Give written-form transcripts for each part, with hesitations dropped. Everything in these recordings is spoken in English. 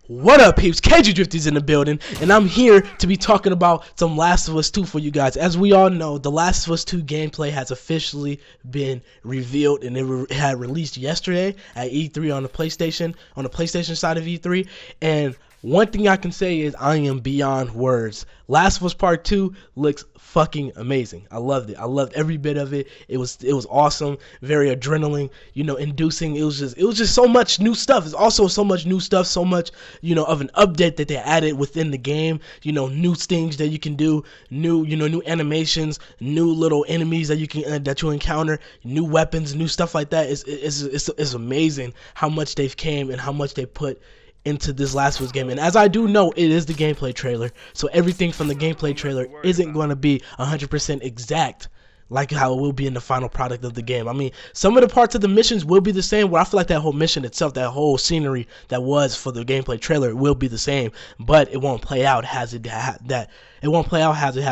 What up, peeps? KgDriftyy's in the building, and I'm here to be talking about some Last of Us 2 for you guys. As we all know, the Last of Us 2 gameplay has officially been revealed, and it had released yesterday at E3 on the PlayStation side of E3. And one thing I can say is I am beyond words. Last of Us Part 2 looks fucking amazing. I loved it. I loved every bit of it. It was awesome, very adrenaline, inducing. It was just so much new stuff. It's also so much new stuff, so much, of an update that they added within the game. New things that you can do, new animations, new little enemies that you encounter, new weapons, new stuff like that. It's amazing how much they've came and how much they put into this Last of Us game. And as I do know, it is the gameplay trailer, so everything from the gameplay trailer isn't going to be 100% exact like how it will be in the final product of the game. I mean, some of the parts of the missions will be the same, where I feel like that whole mission itself, that whole scenery that was for the gameplay trailer will be the same, but it won't play out as it have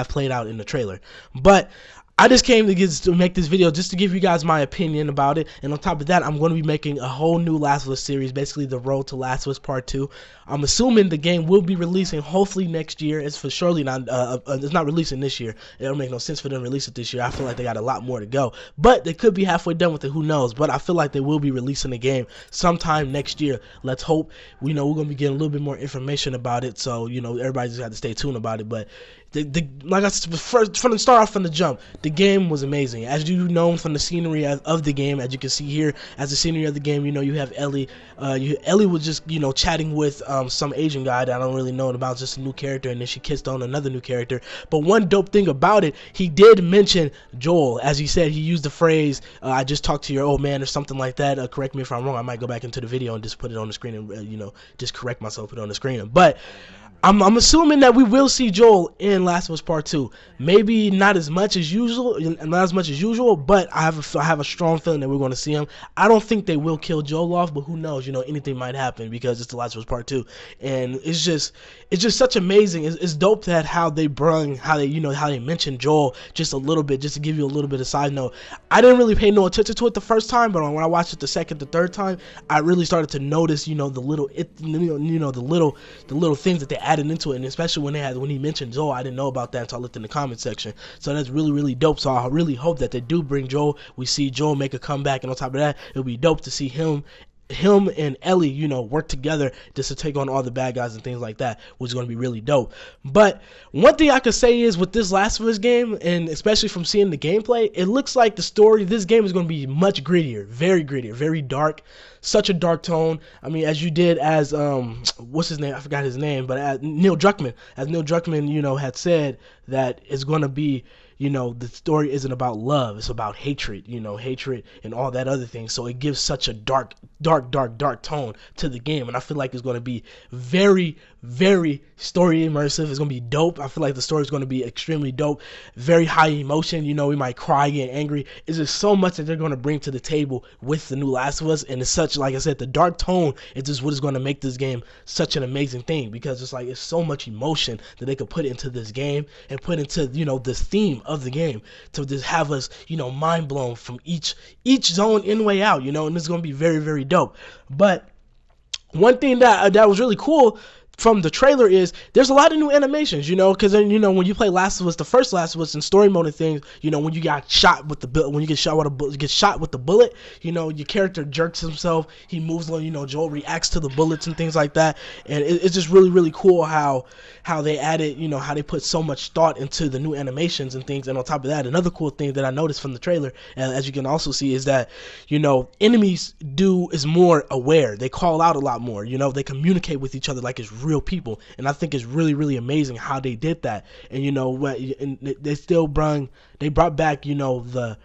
played out in the trailer. But I just came to make this video just to give you guys my opinion about it, and on top of that, I'm going to be making a whole new Last of Us series, basically the Road to Last of Us Part 2. I'm assuming the game will be releasing hopefully next year. It's for surely not. It's not releasing this year. It don't make no sense for them to release it this year. I feel like they got a lot more to go, but they could be halfway done with it. Who knows? But I feel like they will be releasing the game sometime next year. Let's hope. We're going to be getting a little bit more information about it, so everybody just got to stay tuned about it. But like I said, from the start off from the jump, the game was amazing. As you know from the scenery of the game, as you can see here, as the scenery of the game, you have Ellie. Ellie was just chatting with some Asian guy that I don't really know about, just a new character, and then she kissed on another new character. But one dope thing about it, he did mention Joel. As he said, he used the phrase, "I just talked to your old man," or something like that. Correct me if I'm wrong. I might go back into the video and just put it on the screen and just correct myself, put it on the screen. But I'm assuming that we will see Joel in Last of Us Part 2. Maybe not as much as usual, but I have a strong feeling that we're going to see him. I don't think they will kill Joel off, but who knows? Anything might happen because it's the Last of Us Part 2, and it's just such amazing. It's dope that how they mentioned Joel just a little bit, just to give you a little bit of side note. I didn't really pay no attention to it the first time, but when I watched it the second, the third time, I really started to notice, the little things that they added into it, and especially when he mentioned Joel, I didn't know about that until I looked in the comment section. So that's really, really dope. So I really hope that they do bring Joel. We see Joel make a comeback, and on top of that, it'll be dope to see him and Ellie, work together just to take on all the bad guys and things like that, which is going to be really dope. But one thing I could say is with this Last of Us game, and especially from seeing the gameplay, it looks like the story, this game is going to be much grittier, very dark, such a dark tone. I mean, as you did as, what's his name? I forgot his name, but as Neil Druckmann, had said that it's going to be, the story isn't about love, it's about hatred, hatred and all that other thing. So it gives such a dark tone to the game, and I feel like it's going to be very story immersive. It's going to be dope. I feel like the story is going to be extremely dope, very high emotion. We might cry, get angry. It's just so much that they're going to bring to the table with the new Last of Us, and it's such, like I said, the dark tone is just what is going to make this game such an amazing thing, because it's so much emotion that they could put into this game and put into this theme of the game to just have us mind blown from each zone in, way out, and it's going to be very dope. But one thing that was really cool from the trailer is there's a lot of new animations, because then when you play Last of Us, the first Last of Us in story mode and things, when you got shot with when you get shot with the bullet, your character jerks himself, he moves, Joel reacts to the bullets and things like that, and it's just really cool how they added, how they put so much thought into the new animations and things. And on top of that, another cool thing that I noticed from the trailer, and as you can also see, is that enemies is more aware. They call out a lot more. They communicate with each other like it's real people, and I think it's really amazing how they did that. And they brought back the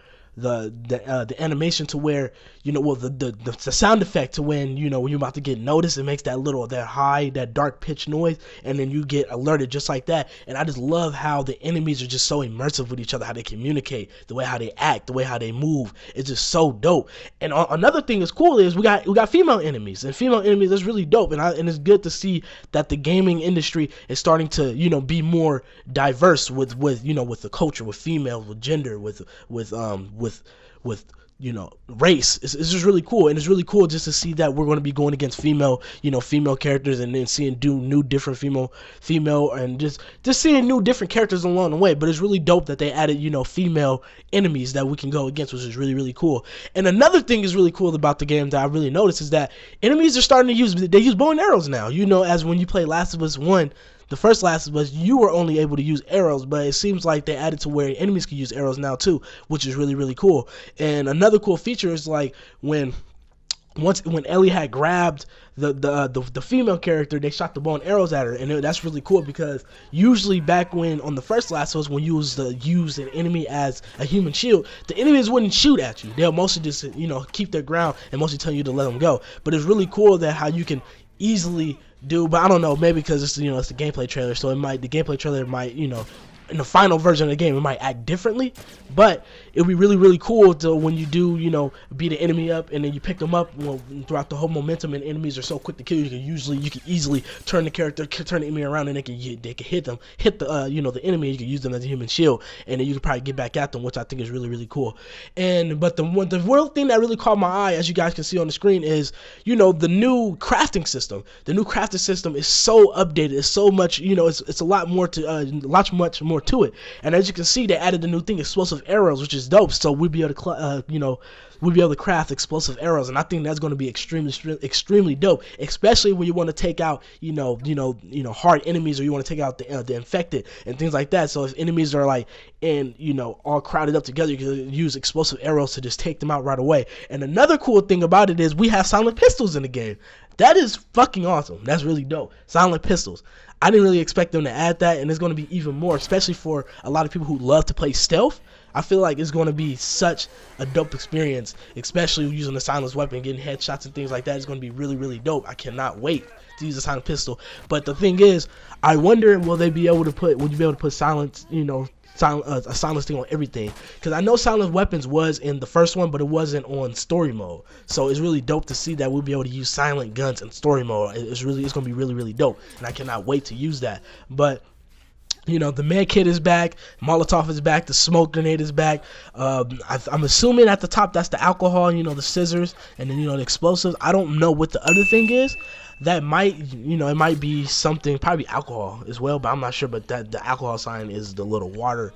animation to where the sound effect to when when you're about to get noticed, it makes that dark pitch noise, and then you get alerted just like that. And I just love how the enemies are just so immersive with each other, how they communicate, the way how they act, the way how they move. It's just so dope. And another thing that's cool is we got female enemies, and female enemies is really dope. And it's good to see that the gaming industry is starting to be more diverse with the culture, with females, with gender, with race. It's just really cool, and it's really cool just to see that we're going to be going against female characters, and then seeing new different female and just seeing new different characters along the way. But it's really dope that they added female enemies that we can go against, which is really cool. And another thing is really cool about the game that I really noticed is that enemies are starting to use bow and arrows now. As when you play Last of Us 1, the first Last of Us, you were only able to use arrows, but it seems like they added to where enemies can use arrows now too, which is really cool. And another cool feature is like when Ellie had grabbed the female character, they shot the bow and arrows at her, and that's really cool because usually back when on the first Last of Us, when you use an enemy as a human shield, the enemies wouldn't shoot at you. They'll mostly just keep their ground and mostly tell you to let them go. But it's really cool that how you can easily do, but I don't know, maybe because it's it's the gameplay trailer, so the gameplay trailer might in the final version of the game it might act differently, but it'll be really cool to when you do beat an enemy up and then you pick them up throughout the whole momentum, and enemies are so quick to kill you can easily turn the enemy around, and they can hit the the enemy. You can use them as a human shield, and then you can probably get back at them, which I think is really cool. But the real thing that really caught my eye, as you guys can see on the screen, is the new crafting system. The new crafting system is so updated. It's so much it's a lot more to much more to it. And as you can see, they added the new thing, explosive arrows, which is dope. So we'll be able to craft explosive arrows, and I think that's going to be extremely dope, especially when you want to take out hard enemies, or you want to take out the infected and things like that. So if enemies are like all crowded up together, you can use explosive arrows to just take them out right away. And another cool thing about it is we have silent pistols in the game. That is fucking awesome. That's really dope. Silent pistols. I didn't really expect them to add that, and it's going to be even more, especially for a lot of people who love to play stealth. I feel like it's going to be such a dope experience, especially using the silenced weapon, getting headshots and things like that. It's going to be really dope. I cannot wait to use a silent pistol. But the thing is, I wonder, will you be able to put silence, a silence thing on everything? Because I know silent weapons was in the first one, but it wasn't on story mode. So it's really dope to see that we'll be able to use silent guns in story mode. It's going to be really dope, and I cannot wait to use that. But the med kit is back, Molotov is back, the smoke grenade is back. I'm assuming at the top that's the alcohol, the scissors, and then the explosives. I don't know what the other thing is. That might, it might be something, probably alcohol as well, but I'm not sure. But that the alcohol sign is the little water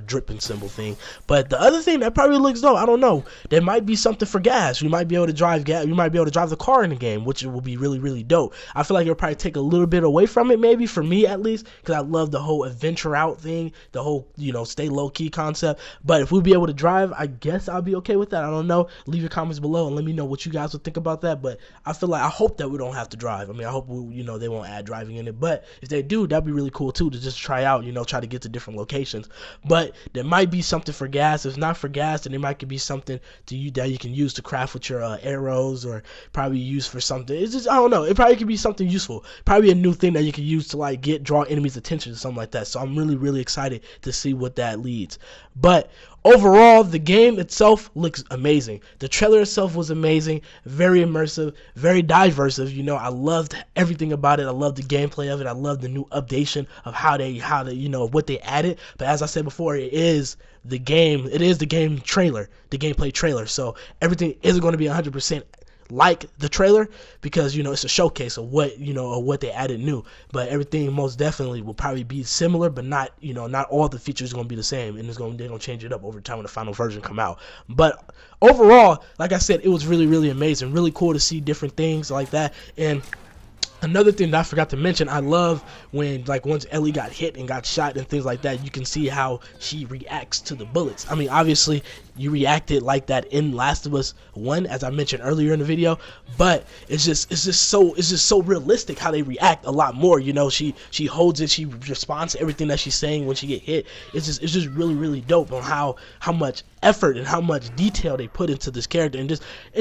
dripping symbol thing. But the other thing that probably looks dope, I don't know. There might be something for gas. We might be able to drive gas. You might be able to drive the car in the game, which will be really dope. I feel like it'll probably take a little bit away from it, maybe for me at least, because I love the whole adventure out thing, the whole stay low key concept. But if we'll be able to drive, I guess I'll be okay with that. I don't know. Leave your comments below and let me know what you guys would think about that. But I hope that we don't have to drive. I mean, I hope they won't add driving in it, but if they do, that'd be really cool too, to just try out, try to get to different locations. But there might be something for gas. If not for gas, then there might be something that you can use to craft with your arrows, or probably use for something. It's just, I don't know, it probably could be something useful, probably a new thing that you can use to like draw enemies' attention or something like that. So I'm really excited to see what that leads. But overall, the game itself looks amazing. The trailer itself was amazing, very immersive, very diversive. I loved everything about it. I loved the gameplay of it. I loved the new updation of how they what they added. But as I said before, it is the game trailer, the gameplay trailer. So everything isn't going to be 100% like the trailer, because it's a showcase of what they added new. But everything most definitely will probably be similar, but not not all the features are going to be the same, and they're going to change it up over time when the final version come out. But overall, like I said, it was really amazing, really cool to see different things like that. And another thing that I forgot to mention, I love when, once Ellie got hit and got shot and things like that, you can see how she reacts to the bullets. I mean, obviously, you reacted like that in Last of Us 1, as I mentioned earlier in the video, but it's just so realistic how they react a lot more. She holds it, she responds to everything that she's saying when she get hit. It's just really dope on how much effort and how much detail they put into this character, and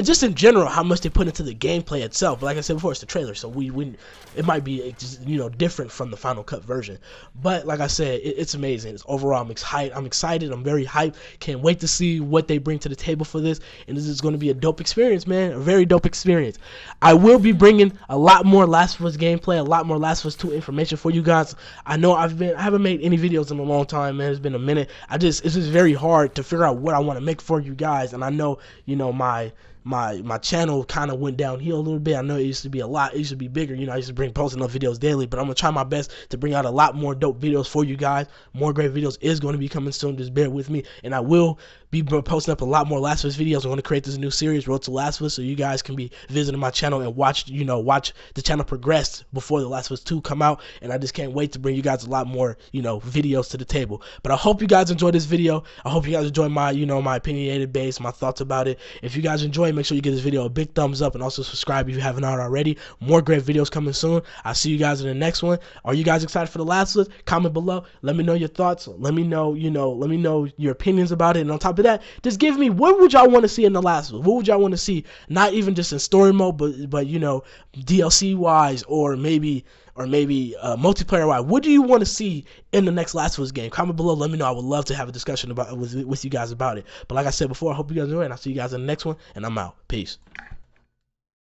just in general how much they put into the gameplay itself. But like I said before, it's the trailer, so we it might be just, you know, different from the Final Cut version. But like I said, it's amazing. Overall, I'm excited. I'm very hyped. Can't wait to see what they bring to the table for this. And this is going to be a dope experience, man. A very dope experience. I will be bringing a lot more Last of Us gameplay, a lot more Last of Us 2 information for you guys. I know I haven't made any videos in a long time, man. It's been a minute. It's just very hard to figure out what I want to make for you guys. And I know, you know, my channel kind of went downhill a little bit. I know it used to be a lot. It used to be bigger. You know, I used to posting up videos daily, but I'm going to try my best to bring out a lot more dope videos for you guys. More great videos is going to be coming soon. Just bear with me. And I will be posting up a lot more Last of Us videos. I'm going to create this new series, Road to Last of Us, so you guys can be visiting my channel and watch the channel progress before the Last of Us 2 come out. And I just can't wait to bring you guys a lot more, you know, videos to the table. But I hope you guys enjoyed this video. I hope you guys enjoyed my, you know, my opinionated base, my thoughts about it. If you guys enjoy, make sure you give this video a big thumbs up and also subscribe if you haven't already. More great videos coming soon. I'll see you guys in the next one. Are you guys excited for the Last of Us? Comment below. Let me know your thoughts. Let me know, let me know your opinions about it. And on top of that, just give me, what would y'all want to see in the Last of Us? What would y'all want to see? Not even just in story mode, but you know, DLC wise, or maybe multiplayer wise. What do you want to see in the next Last of Us game? Comment below. Let me know. I would love to have a discussion with you guys about it. But like I said before, I hope you guys enjoy, and I'll see you guys in the next one. And I'm out. Peace.